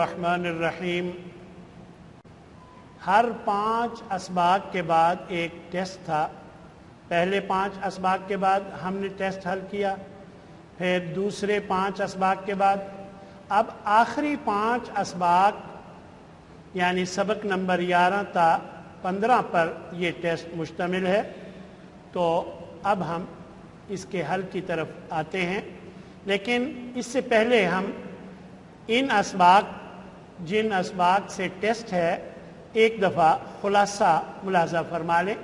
الرحمن الرحیم۔ ہر 5 اسباق کے بعد ایک ٹیسٹ تھا۔ پہلے 5 اسباق کے بعد ہم نے ٹیسٹ حل کیا، پھر دوسرے 5 اسباق کے بعد، اب آخری 5 اسباق یعنی سبق نمبر 11 تا 15 پر یہ ٹیسٹ مشتمل ہے۔ تو اب ہم اس کے حل کی طرف آتے ہیں، لیکن اس سے پہلے ہم ان اسباق جن اسباق سے ٹیسٹ ہے ایک دفعہ خلاصہ ملاحظہ فرما لیں۔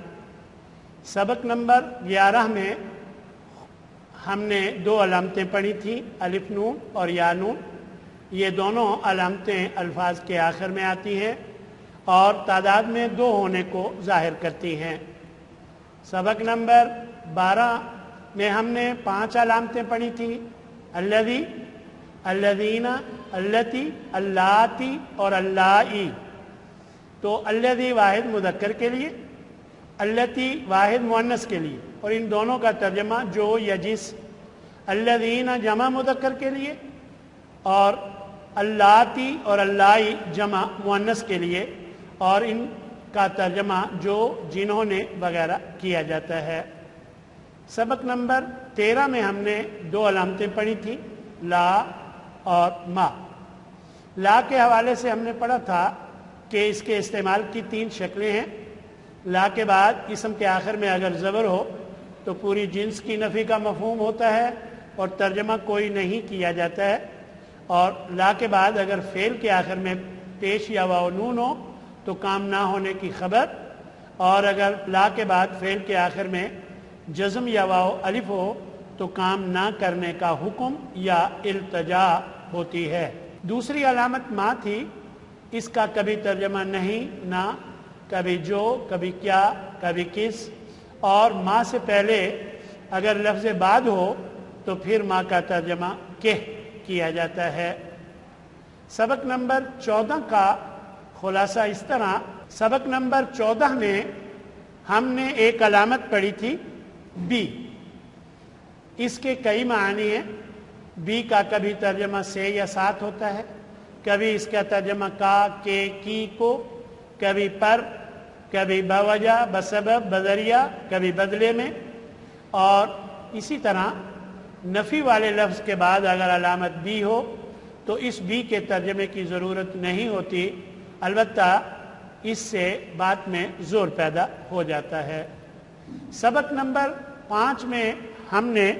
سبق نمبر 11 میں ہم نے 2 علامتیں پڑھی تھیں، الف نون اور یا نون۔ یہ دونوں علامتیں الفاظ کے آخر میں آتی ہیں اور تعداد میں 2 ہونے کو ظاہر کرتی ہیں۔ سبق نمبر 12 میں ہم نے 5 علامتیں پڑھی تھیں، الذی، الذین، اللتی، اللاتی اور اللائی۔ تو الذی واحد مذکر کے لیے، اللتی واحد مؤنث کے لیے، اور ان دونوں کا ترجمہ جو یا جس۔ الذین جمع مذکر کے لیے اور اللاتی اور اللائی جمع مؤنث کے لیے، اور ان کا ترجمہ جو جنہوں نے وغیرہ کیا جاتا ہے۔ سبق نمبر 13 میں ہم نے 2 علامتیں پڑھی تھیں، لا اور ما۔ لا کے حوالے سے ہم نے پڑھا تھا کہ اس کے استعمال کی 3 شکلیں ہیں۔ لا کے بعد اسم کے آخر میں اگر زبر ہو تو پوری جنس کی نفی کا مفہوم ہوتا ہے اور ترجمہ کوئی نہیں کیا جاتا ہے، اور لا کے بعد اگر فعل کے آخر میں پیش یا واو نون ہو تو کام نہ ہونے کی خبر، اور اگر لا کے بعد فعل کے آخر میں جزم یا واو الف ہو تو کام نہ کرنے کا حکم یا التجا ہوتی ہے۔ دوسری علامت ما تھی، اس کا کبھی ترجمہ نہیں، نہ، کبھی جو، کبھی کیا، کبھی کس، اور ما سے پہلے اگر لفظ بعد ہو تو پھر ما کا ترجمہ کہ کیا جاتا ہے۔ سبق نمبر 14 کا خلاصہ اس طرح، سبق نمبر 14 میں ہم نے ایک علامت پڑھی تھی بی۔ اس کے کئی معنی ہیں۔ بی کا کبھی ترجمہ سے یا ساتھ ہوتا ہے، کبھی اس کا ترجمہ کا، کے، کی کو، کبھی پر، کبھی بوجہ، بسبب، بذریعہ، کبھی بدلے میں، اور اسی طرح نفی والے لفظ کے بعد اگر علامت بی ہو تو اس بی کے ترجمے کی ضرورت نہیں ہوتی، البتہ اس سے بات میں زور پیدا ہو جاتا ہے۔ سبق نمبر 5 میں ہم نے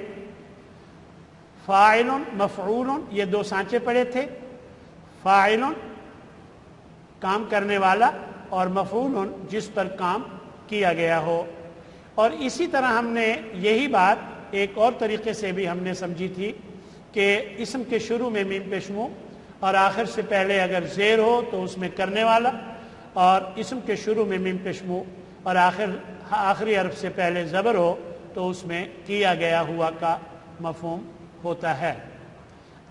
فاعل، مفعول، یہ 2 سانچے پڑھے تھے۔ فاعل کام کرنے والا اور مفعول جس پر کام کیا گیا ہو، اور اسی طرح ہم نے یہی بات ایک اور طریقے سے بھی ہم نے سمجھی تھی کہ اسم کے شروع میں میم پیشمو اور آخر سے پہلے اگر زیر ہو تو اس میں کرنے والا، اور اسم کے شروع میں میم پیشمو اور آخری حرف سے پہلے زبر ہو تو اس میں کیا گیا ہوا کا مفہوم ہوتا ہے۔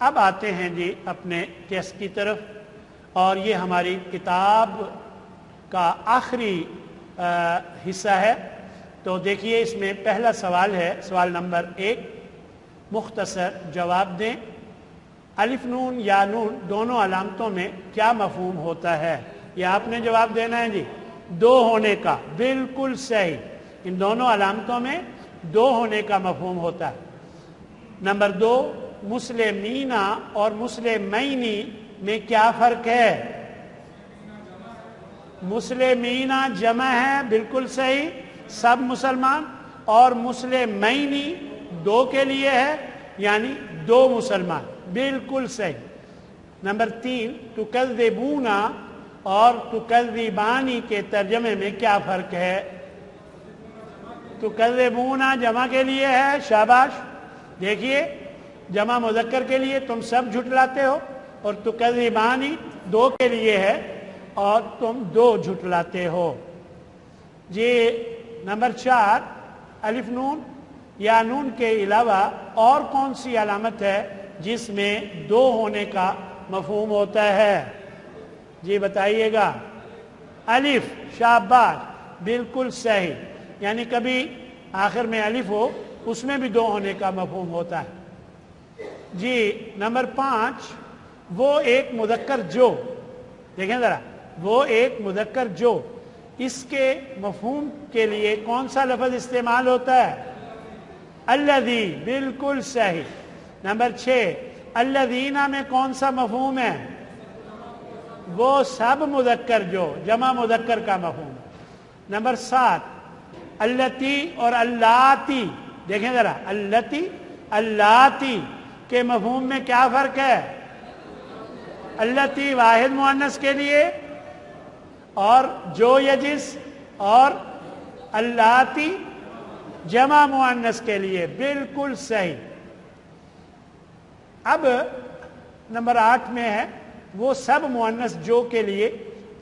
اب آتے ہیں جی اپنے ٹیسٹ کی طرف، اور یہ ہماری کتاب کا آخری حصہ ہے۔ تو دیکھیے اس میں پہلا سوال ہے، سوال نمبر 1، مختصر جواب دیں۔ الف نون یا نون دونوں علامتوں میں کیا مفہوم ہوتا ہے؟ یہ آپ نے جواب دینا ہے جی، 2 ہونے کا، بالکل صحیح۔ ان دونوں علامتوں میں 2 ہونے کا مفہوم ہوتا ہے۔ نمبر 2، مسلمینہ اور مسلمینی میں کیا فرق ہے؟ مسلمینہ جمع ہے، بالکل صحیح، سب مسلمان، اور مسلمینی 2 کے لیے ہے، یعنی 2 مسلمان، بالکل صحیح۔ نمبر 3، تکذبون اور تکذبانی کے ترجمے میں کیا فرق ہے؟ تکذبون جمع کے لیے ہے، شاباش۔ دیکھیے جمع مذکر کے لیے تم سب جھٹلاتے ہو، اور تکذبانی 2 کے لیے ہے اور تم 2 جھٹلاتے ہو جی۔ نمبر 4، الف نون یا نون کے علاوہ اور کون سی علامت ہے جس میں 2 ہونے کا مفہوم ہوتا ہے؟ جی بتائیے گا۔ الف، شاباش، بالکل صحیح، یعنی کبھی آخر میں الف ہو اس میں بھی 2 ہونے کا مفہوم ہوتا ہے جی۔ نمبر 5، وہ ایک مذکر جو، دیکھیں ذرا، وہ ایک مذکر جو، اس کے مفہوم کے لیے کون سا لفظ استعمال ہوتا ہے؟ الذی، بالکل صحیح۔ نمبر 6، الذین میں کون سا مفہوم ہے؟ وہ سب مذکر جو، جمع مذکر کا مفہوم۔ نمبر 7، اللاتی اور اللاتی، دیکھیں ذرا، اللاتی اللاتی کے مفہوم میں کیا فرق ہے؟ اللاتی واحد مؤنث کے لیے اور جو یا جس، اور اللاتی جمع مؤنث کے لیے، بالکل صحیح۔ اب نمبر 8 میں ہے وہ سب مؤنث جو کے لیے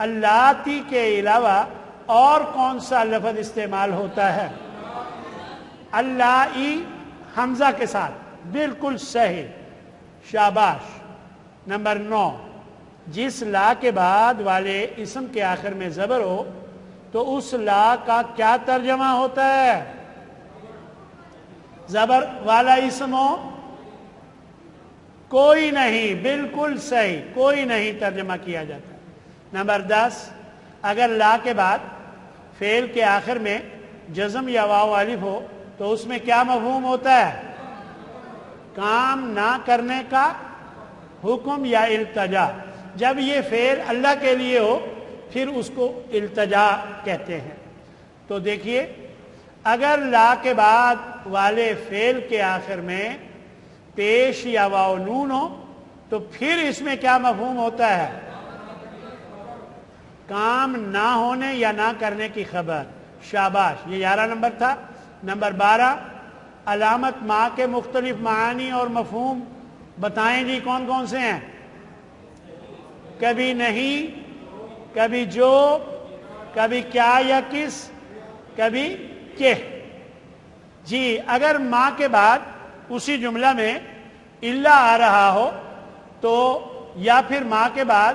اللاتی کے علاوہ اور کون سا لفظ استعمال ہوتا ہے؟ اللائی حمزہ کے ساتھ، بالکل صحیح، شاباش۔ نمبر 9، جس لا کے بعد والے اسم کے آخر میں زبر ہو تو اس لا کا کیا ترجمہ ہوتا ہے؟ زبر والا اسم ہو، کوئی نہیں، بالکل صحیح، کوئی نہیں ترجمہ کیا جاتا۔ نمبر 10، اگر لا کے بعد فعل کے آخر میں جزم یا واو الف ہو تو اس میں کیا مفہوم ہوتا ہے؟ کام نہ کرنے کا حکم یا التجا۔ جب یہ فعل اللہ کے لیے ہو پھر اس کو التجا کہتے ہیں۔ تو دیکھیے، اگر لا کے بعد والے فعل کے آخر میں پیش یا واو نون ہو تو پھر اس میں کیا مفہوم ہوتا ہے؟ کام نہ ہونے یا نہ کرنے کی خبر، شاباش۔ یہ 11 نمبر تھا۔ نمبر 12، علامت ما کے مختلف معانی اور مفہوم بتائیں جی، کون کون سے ہیں؟ کبھی نہیں، کبھی جو، کبھی کیا یا کس، کبھی کہ۔ جی اگر ما کے بعد اسی جملہ میں الا آ رہا ہو تو، یا پھر ما کے بعد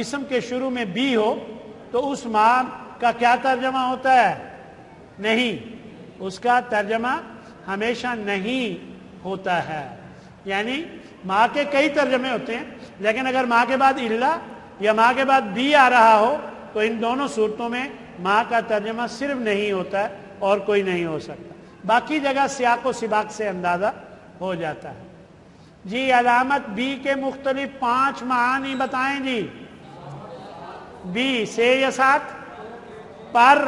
اسم کے شروع میں بھی ہو تو اس ما کا کیا ترجمہ ہوتا ہے؟ نہیں، اس کا ترجمہ ہمیشہ نہیں ہوتا ہے۔ یعنی ما کے کئی ترجمے ہوتے ہیں، لیکن اگر ما کے بعد الا یا ما کے بعد بھی آ رہا ہو تو ان دونوں صورتوں میں ما کا ترجمہ صرف نہیں ہوتا ہے اور کوئی نہیں ہو سکتا۔ باقی جگہ سیاق و سباق سے اندازہ ہو جاتا ہے۔ جی علامت بی کے مختلف 5 معانی بتائیں جی۔ بی سے یا ساتھ، پر،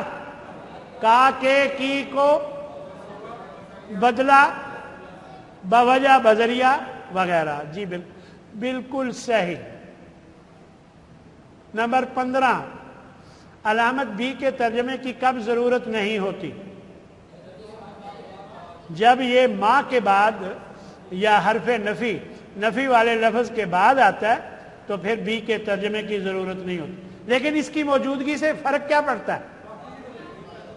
کا کے کی کو، بدلہ، بوجہ بذریعہ وغیرہ۔ جی بالکل صحیح۔ نمبر 15، علامت بی کے ترجمے کی کب ضرورت نہیں ہوتی؟ جب یہ ما کے بعد یا حرف نفی والے لفظ کے بعد آتا ہے تو پھر بی کے ترجمے کی ضرورت نہیں ہوتی، لیکن اس کی موجودگی سے فرق کیا پڑتا ہے؟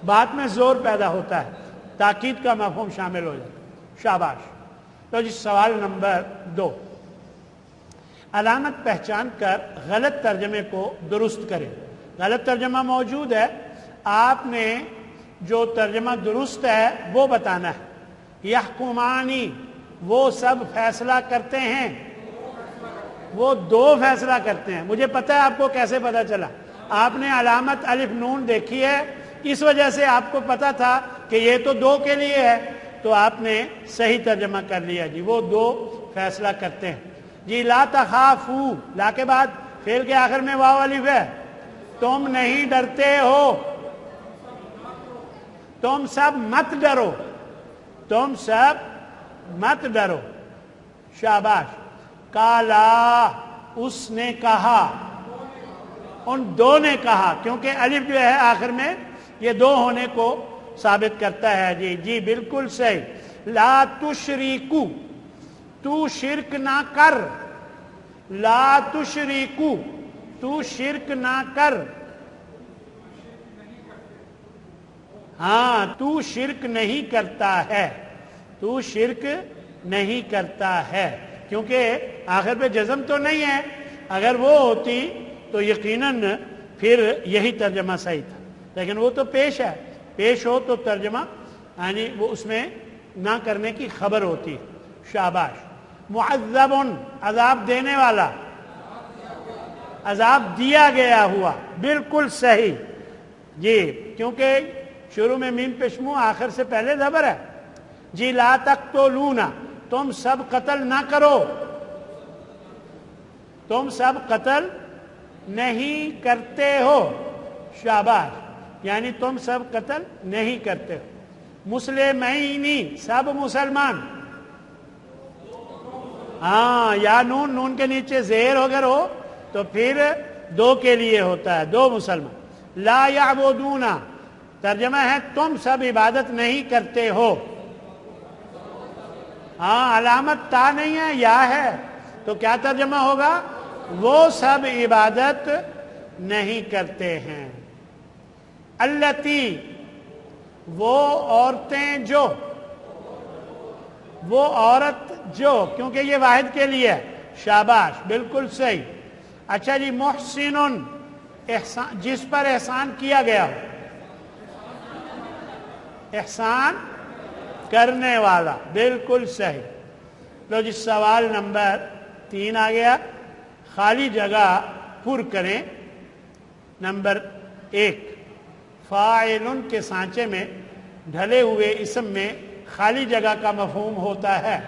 بات میں زور پیدا ہوتا ہے، تاکید کا مفہوم شامل ہو جاتا ہے۔ شاباش۔ تو جی سوال نمبر 2، علامت پہچان کر غلط ترجمے کو درست کریں۔ غلط ترجمہ موجود ہے، آپ نے جو ترجمہ درست ہے وہ بتانا ہے۔ یحکمانی، وہ سب فیصلہ کرتے ہیں، وہ 2 فیصلہ کرتے ہیں۔ مجھے پتہ ہے آپ کو کیسے پتہ چلا، آپ نے علامت الف نون دیکھی ہے، اس وجہ سے آپ کو پتہ تھا کہ یہ تو 2 کے لیے ہے، تو آپ نے صحیح ترجمہ کر لیا جی، وہ 2 فیصلہ کرتے ہیں۔ جی لا تخافو، لا کے بعد فعل کے آخر میں واو الف ہے، تم نہیں ڈرتے ہو، تم سب مت ڈرو، تم سب مت ڈرو، شاباش۔ کالا، اس نے کہا، ان 2 نے کہا، کیونکہ الف جو ہے آخر میں یہ 2 ہونے کو ثابت کرتا ہے۔ جی بالکل صحیح۔ لا تشریکو، تو شرک نہ کر، لا تشریکو، تو شرک نہ کر، ہاں تو شرک نہیں کرتا ہے، تو شرک نہیں کرتا ہے، کیونکہ آخر پہ جزم تو نہیں ہے، اگر وہ ہوتی تو یقیناً پھر یہی ترجمہ صحیح تھا، لیکن وہ تو پیش ہے، پیش ہو تو ترجمہ یعنی وہ اس میں نہ کرنے کی خبر ہوتی ہے۔ شاباش۔ معذب، عذاب دینے والا، عذاب دیا گیا ہوا، بالکل صحیح جی، کیونکہ شروع میں میم پیشمو، آخر سے پہلے زبر ہے جی۔ لا تقتلون، تم سب قتل نہ کرو، تم سب قتل نہیں کرتے ہو، شاباش، یعنی تم سب قتل نہیں کرتے ہو۔ مسلمینی، سب مسلمان، ہاں، یا نون کے نیچے زیر اگر ہو تو پھر دو کے لیے ہوتا ہے، دو مسلمان۔ لا یعبدون، ترجمہ ہے تم سب عبادت نہیں کرتے ہو، ہاں، علامت تا نہیں ہے، یا ہے، تو کیا ترجمہ ہوگا؟ وہ سب عبادت نہیں کرتے ہیں۔ التی، وہ عورتیں جو، وہ عورت جو، کیونکہ یہ واحد کے لیے ہے، شاباش، بالکل صحیح۔ اچھا جی، محسن، احسان، جس پر احسان کیا گیا ہو، احسان کرنے والا، بالکل صحیح۔ لو جی، سوال نمبر 3 آ گیا، خالی جگہ پر کریں۔ نمبر 1، فاعل کے سانچے میں ڈھلے ہوئے اسم میں خالی جگہ کا مفہوم ہوتا ہے،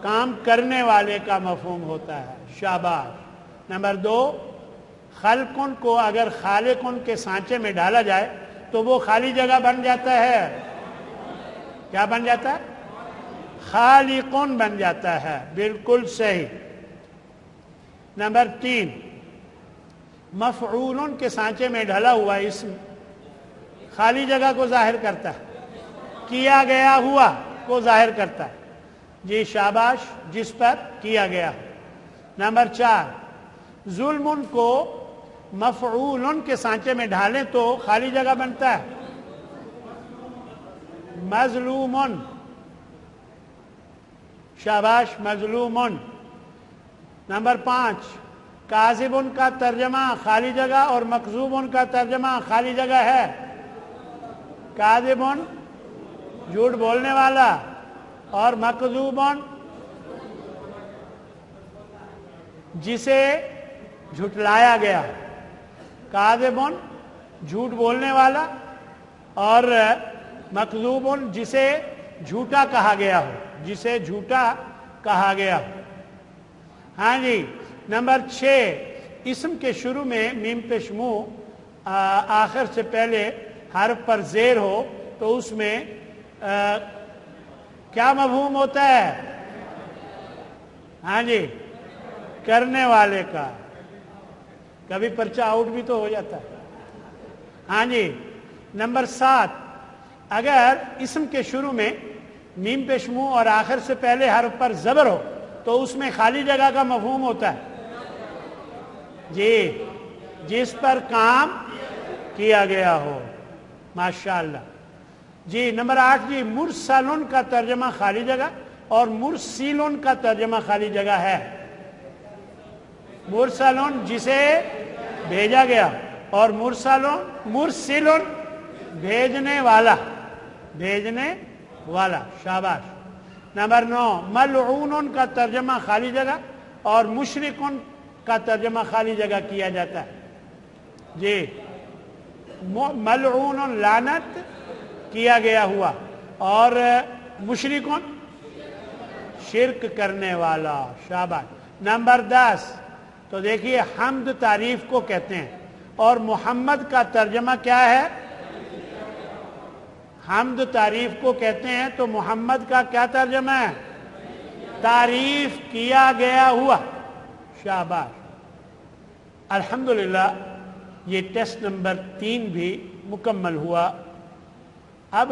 کام کرنے والے کا مفہوم ہوتا ہے، شاباش۔ نمبر 2، خلقن کو اگر خالقن کے سانچے میں ڈالا جائے تو وہ خالی جگہ بن جاتا ہے، کیا بن جاتا ہے؟ خالقن بن جاتا ہے، بالکل صحیح۔ نمبر 3، مفعولن کے سانچے میں ڈھلا ہوا اسم خالی جگہ کو ظاہر کرتا ہے، کیا گیا ہوا کو ظاہر کرتا ہے، جی شاباش، جس پر کیا گیا۔ نمبر 4، ظلم کو مفعولن کے سانچے میں ڈھالیں تو خالی جگہ بنتا ہے، مظلومن، شاباش، مظلومن۔ نمبر 5، کاذبن کا ترجمہ خالی جگہ اور مکذوبن کا ترجمہ خالی جگہ ہے، کاذبن جھوٹ بولنے والا اور مکذوبن جسے جھٹلایا گیا، کاذبن جھوٹ بولنے والا اور مکذوبن جسے جھوٹا کہا گیا ہو، جسے جھوٹا کہا گیا ہو۔ ہاں جی، نمبر 6، اسم کے شروع میں میم پیشمو آخر سے پہلے حرف پر زیر ہو تو اس میں کیا مفہوم ہوتا ہے؟ ہاں جی، کرنے والے کا، کبھی پرچہ آؤٹ بھی تو ہو جاتا ہے۔ ہاں جی، نمبر 7، اگر اسم کے شروع میں میم پیشمو اور آخر سے پہلے حرف پر زبر ہو تو اس میں خالی جگہ کا مفہوم ہوتا ہے، جی، جس پر کام کیا گیا ہو، ماشاءاللہ جی۔ نمبر 8 جی، مرسلن کا ترجمہ خالی جگہ اور مرسلن کا ترجمہ خالی جگہ ہے، مرسلن جسے بھیجا گیا اور مرسلن بھیجنے والا، بھیجنے والا، شاباش۔ نمبر 9، ملعون کا ترجمہ خالی جگہ اور مشرکن کا ترجمہ خالی جگہ کیا جاتا ہے، جی، ملعون لعنت کیا گیا ہوا اور مشرکن شرک کرنے والا، شاباش۔ نمبر 10، تو دیکھیے حمد تعریف کو کہتے ہیں اور محمد کا ترجمہ کیا ہے؟ حمد تعریف کو کہتے ہیں تو محمد کا کیا ترجمہ ہے؟ تعریف کیا گیا ہوا، شاباش۔ الحمدللہ یہ ٹیسٹ نمبر 3 بھی مکمل ہوا۔ اب